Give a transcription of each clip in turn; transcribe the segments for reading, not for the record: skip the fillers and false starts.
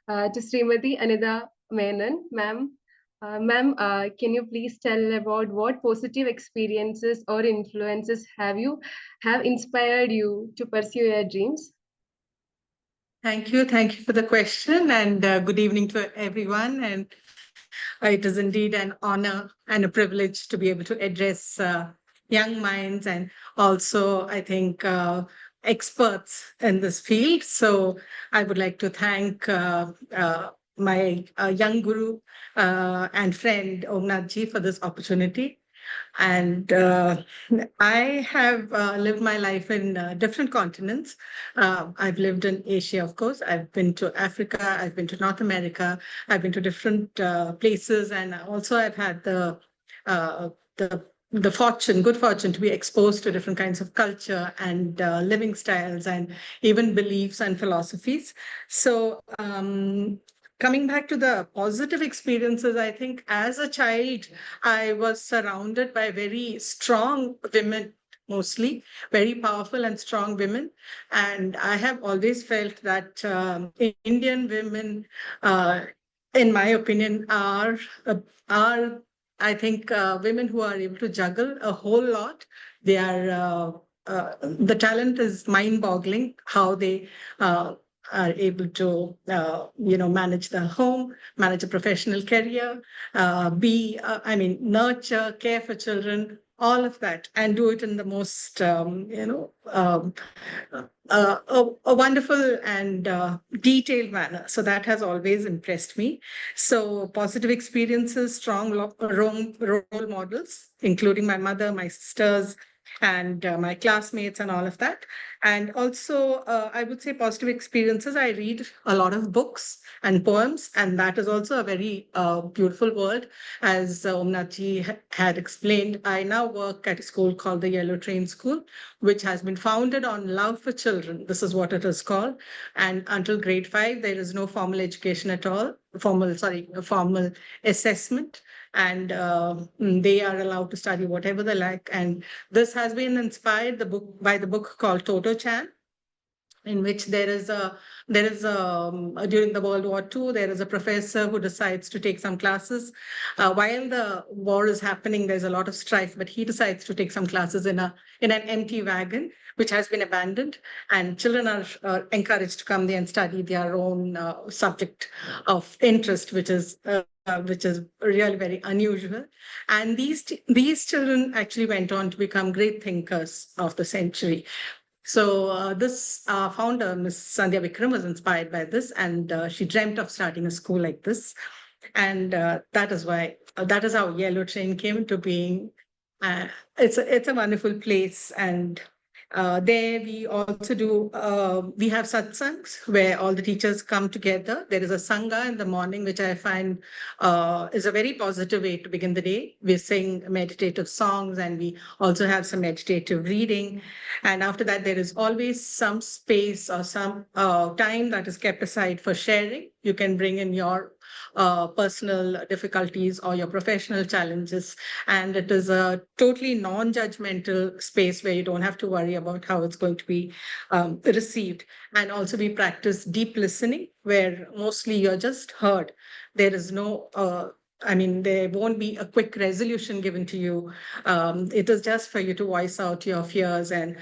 to Srimati Anita Menon, ma'am. Ma'am, can you please tell about what positive experiences or influences have inspired you to pursue your dreams? Thank you. Thank you for the question, and good evening to everyone. And it is indeed an honor and a privilege to be able to address young minds and also, I think, experts in this field. So I would like to thank my young guru and friend Omnathji for this opportunity. And I have lived my life in different continents. I've lived in Asia, of course. I've been to Africa. I've been to North America. I've been to different places, and also I've had uh, the good fortune to be exposed to different kinds of culture and living styles and even beliefs and philosophies. So, coming back to the positive experiences, I think as a child, I was surrounded by very strong women, mostly very powerful and strong women. And I have always felt that Indian women, uh, in my opinion, are I think women who are able to juggle a whole lot. They are the talent is mind-boggling how they are able to manage the home, manage a professional career, be I mean nurture, care for children, all of that, and do it in the most a wonderful and detailed manner. So that has always impressed me. So positive experiences, strong role models, including my mother, my sisters, and my classmates, and all of that. And also, I would say positive experiences. I read a lot of books and poems, and that is also a very beautiful world. As Omnathji had explained, I now work at a school called the Yellow Train School, which has been founded on love for children. This is what it is called. And until grade 5, there is no formal education at all, formal assessment. And they are allowed to study whatever they like. And this has been inspired by the book called Toto Chan, in which during the World War II, there is a professor who decides to take some classes. While the war is happening, there's a lot of strife, but he decides to take some classes in an empty wagon which has been abandoned, and children are encouraged to come there and study their own subject of interest, which is really very unusual. And these children actually went on to become great thinkers of the century. So this founder, Miss Sandhya Vikram, was inspired by this, and she dreamt of starting a school like this, and that is how Yellow Train came into being. It's a wonderful place, and there we also do we have satsangs where all the teachers come together. There is a sangha in the morning, which I find is a very positive way to begin the day. We sing meditative songs, and we also have some meditative reading. And after that, there is always some space or some time that is kept aside for sharing. You can bring in your personal difficulties or your professional challenges. And it is a totally non judgmental space where you don't have to worry about how it's going to be received. And also, we practice deep listening, where mostly you're just heard. There is no there won't be a quick resolution given to you. It is just for you to voice out your fears and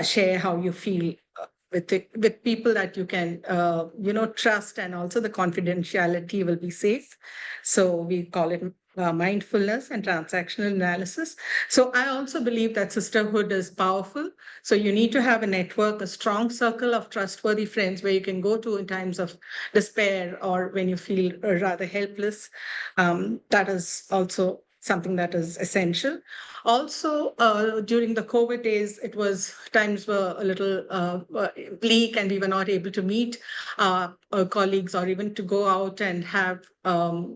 share how you feel with people that you can trust, and also the confidentiality will be safe. So we call it mindfulness and transactional analysis. So I also believe that sisterhood is powerful. So you need to have a network, a strong circle of trustworthy friends where you can go to in times of despair or when you feel rather helpless. That is also something that is essential. Also, during the COVID days, times were a little bleak, and we were not able to meet our colleagues or even to go out and have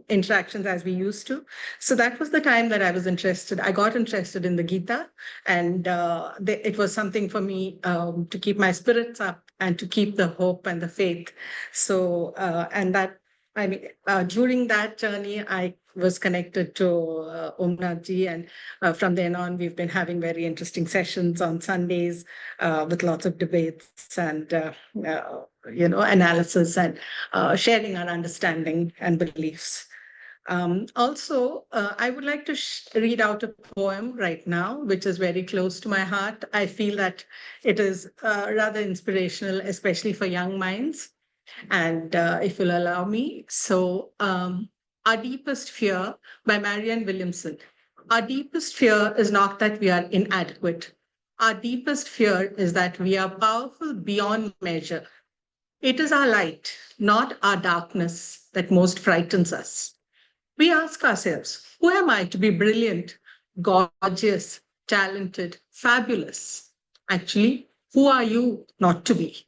interactions as we used to. So that was the time that I got interested in the Gita, and it was something for me to keep my spirits up and to keep the hope and the faith. So, and that I mean, during that journey, I was connected to Omnath and from then on, we've been having very interesting sessions on Sundays with lots of debates and analysis and sharing our understanding and beliefs. Also, I would like to read out a poem right now, which is very close to my heart. I feel that it is rather inspirational, especially for young minds. And if you'll allow me, Our Deepest Fear by Marianne Williamson. Our deepest fear is not that we are inadequate. Our deepest fear is that we are powerful beyond measure. It is our light, not our darkness, that most frightens us. We ask ourselves, who am I to be brilliant, gorgeous, talented, fabulous? Actually, who are you not to be?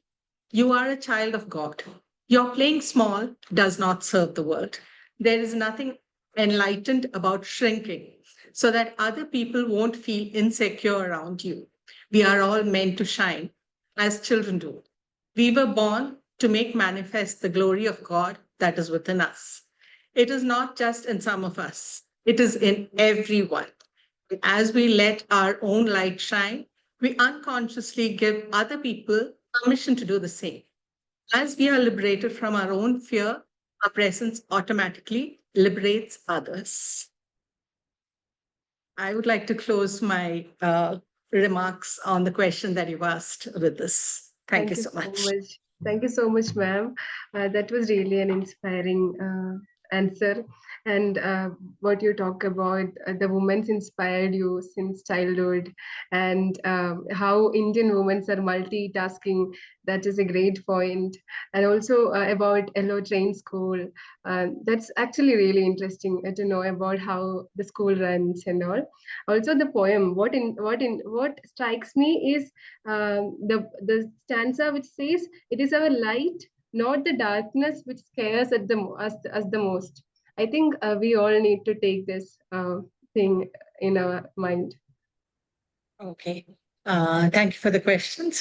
You are a child of God. Your playing small does not serve the world. There is nothing enlightened about shrinking so that other people won't feel insecure around you. We are all meant to shine as children do. We were born to make manifest the glory of God that is within us. It is not just in some of us, it is in everyone. As we let our own light shine, we unconsciously give other people permission to do the same. As we are liberated from our own fear, our presence automatically liberates others. I would like to close my remarks on the question that you've asked with this. Thank you Thank you so so much. much. Thank you so much, ma'am. That was really an inspiring answer. And what you talk about, the women's inspired you since childhood, and how Indian women are multitasking. That is a great point. And also about Yellow Train School. That's actually really interesting to know about how the school runs and all. Also, the poem. What strikes me is the stanza which says, "It is our light, not the darkness, which scares us the most." I think we all need to take this thing in our mind. Okay. Thank you for the question.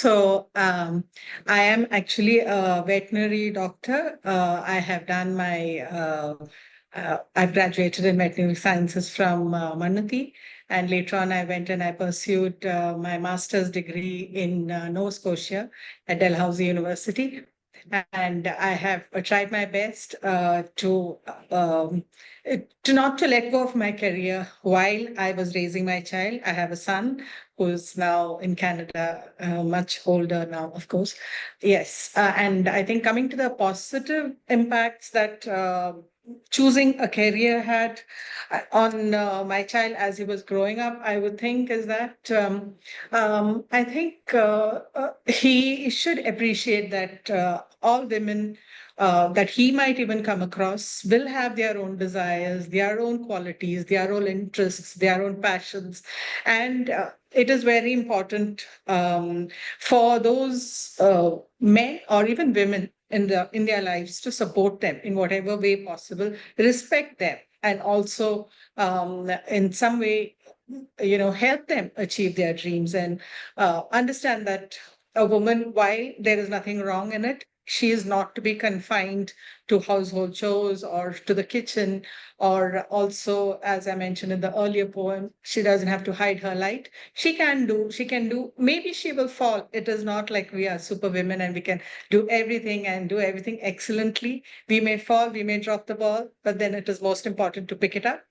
I am actually a veterinary doctor. I have done I've graduated in veterinary sciences from Manati. And later on, I went and I pursued my master's degree in Nova Scotia at Dalhousie University. And I have tried my best to not to let go of my career while I was raising my child. I have a son who's now in Canada, much older now, of course. Yes. And I think coming to the positive impacts that choosing a career had on my child as he was growing up, I would think is that I think he should appreciate that all women that he might even come across will have their own desires, their own qualities, their own interests, their own passions. And it is very important for those men or even women in their lives to support them in whatever way possible, respect them, and also in some way, help them achieve their dreams and understand that a woman, while there is nothing wrong in it, she is not to be confined to household chores or to the kitchen, or also, as I mentioned in the earlier poem, she doesn't have to hide her light. She can do, maybe she will fall. It is not like we are superwomen and we can do everything and do everything excellently. We may fall, we may drop the ball, but then it is most important to pick it up.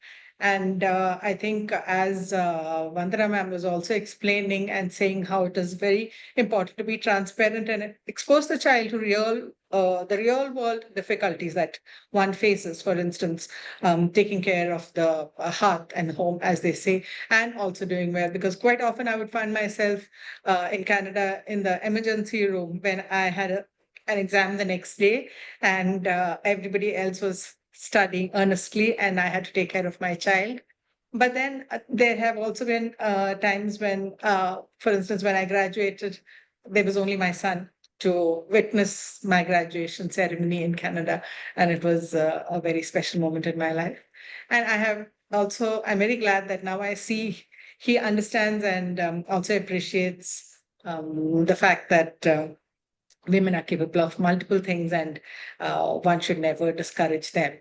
And I think, as Vandana ma'am was also explaining and saying how it is very important to be transparent and expose the child to the real world difficulties that one faces. For instance, taking care of the hearth and home, as they say, and also doing well. Because quite often I would find myself in Canada in the emergency room when I had an exam the next day, and everybody else was studying earnestly, and I had to take care of my child. But then there have also been times when, for instance, when I graduated, there was only my son to witness my graduation ceremony in Canada. And it was a very special moment in my life. And I'm very glad that now I see he understands and also appreciates the fact that women are capable of multiple things, and one should never discourage them.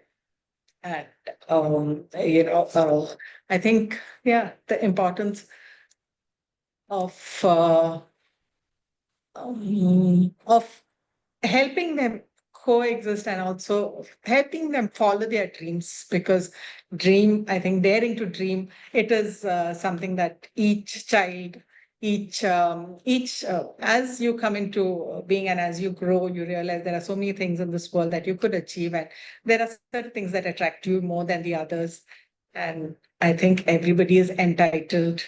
And I think, yeah, the importance of helping them coexist, and also helping them follow their dreams, because I think daring to dream, it is something that each child, each as you come into being and as you grow, you realize there are so many things in this world that you could achieve, and there are certain things that attract you more than the others. And I think everybody is entitled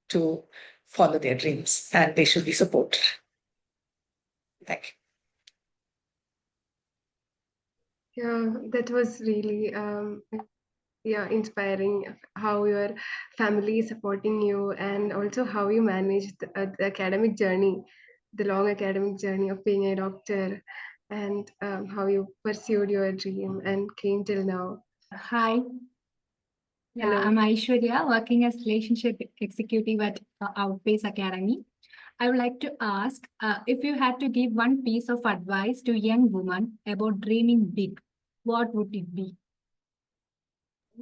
to follow their dreams, and they should be supported. Thank Yeah, that was really yeah, inspiring how your family is supporting you, and also how you managed the academic journey, the long academic journey of being a doctor, and how you pursued your dream and came till now. Hi, yeah, Hello. I'm Aishwarya, working as relationship executive at Outpace Academy. I would like to ask if you had to give one piece of advice to young women about dreaming big, what would it be?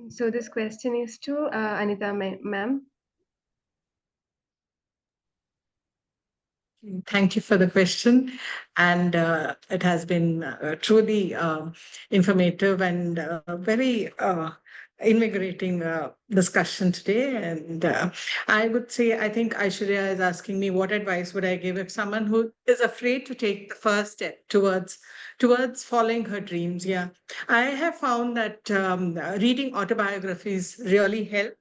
So this question is to Anita ma'am. Thank you for the question. And it has been truly informative and very invigorating discussion today. And I would say, I think Aishwarya is asking me, what advice would I give if someone who is afraid to take the first step towards following her dreams? Yeah, I have found that reading autobiographies really helps.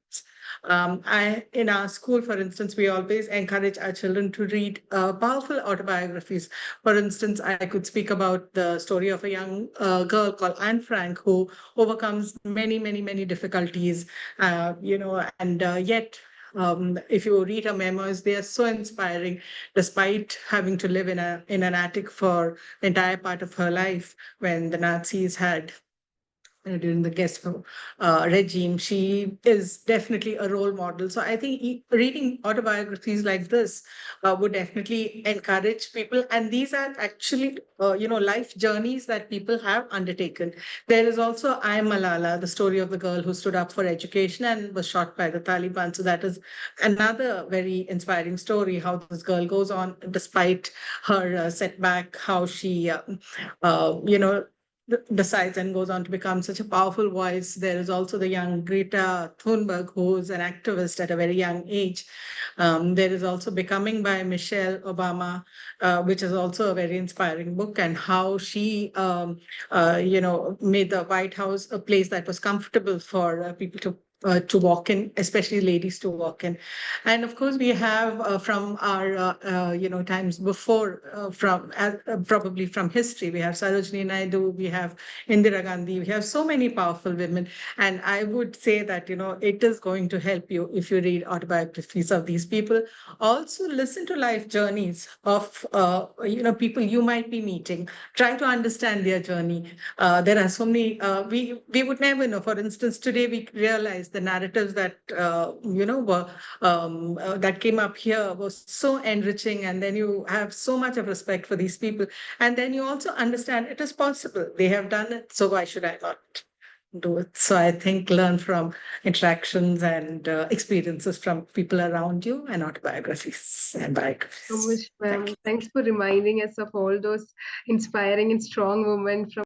In our school, for instance, we always encourage our children to read powerful autobiographies. For instance, I could speak about the story of a young girl called Anne Frank, who overcomes many, many, many difficulties, and yet. If you read her memoirs, they are so inspiring. Despite having to live in an attic for the entire part of her life when the Nazis had during the Gestapo regime, she is definitely a role model. So I think reading autobiographies like this would definitely encourage people. And these are actually, life journeys that people have undertaken. There is also I Am Malala, the story of the girl who stood up for education and was shot by the Taliban. So that is another very inspiring story, how this girl goes on despite her setback, how she, decides and goes on to become such a powerful voice. There is also the young Greta Thunberg, who's an activist at a very young age. There is also Becoming by Michelle Obama, which is also a very inspiring book, and how she, made the White House a place that was comfortable for people to walk in, especially ladies to walk in. And of course, we have from our times before, probably from history, we have Sarojini Naidu, we have Indira Gandhi, we have so many powerful women. And I would say that it is going to help you if you read autobiographies of these people. Also, listen to life journeys of people you might be meeting. Try to understand their journey. There are so many. We would never know. For instance, today we realize the narratives that were that came up here was so enriching, and then you have so much of respect for these people, and then you also understand it is possible. They have done it, so why should I not do it? So I think learn from interactions and experiences from people around you, and autobiographies and So biographies. much, Thank ma'am. you. Thanks for reminding us of all those inspiring and strong women from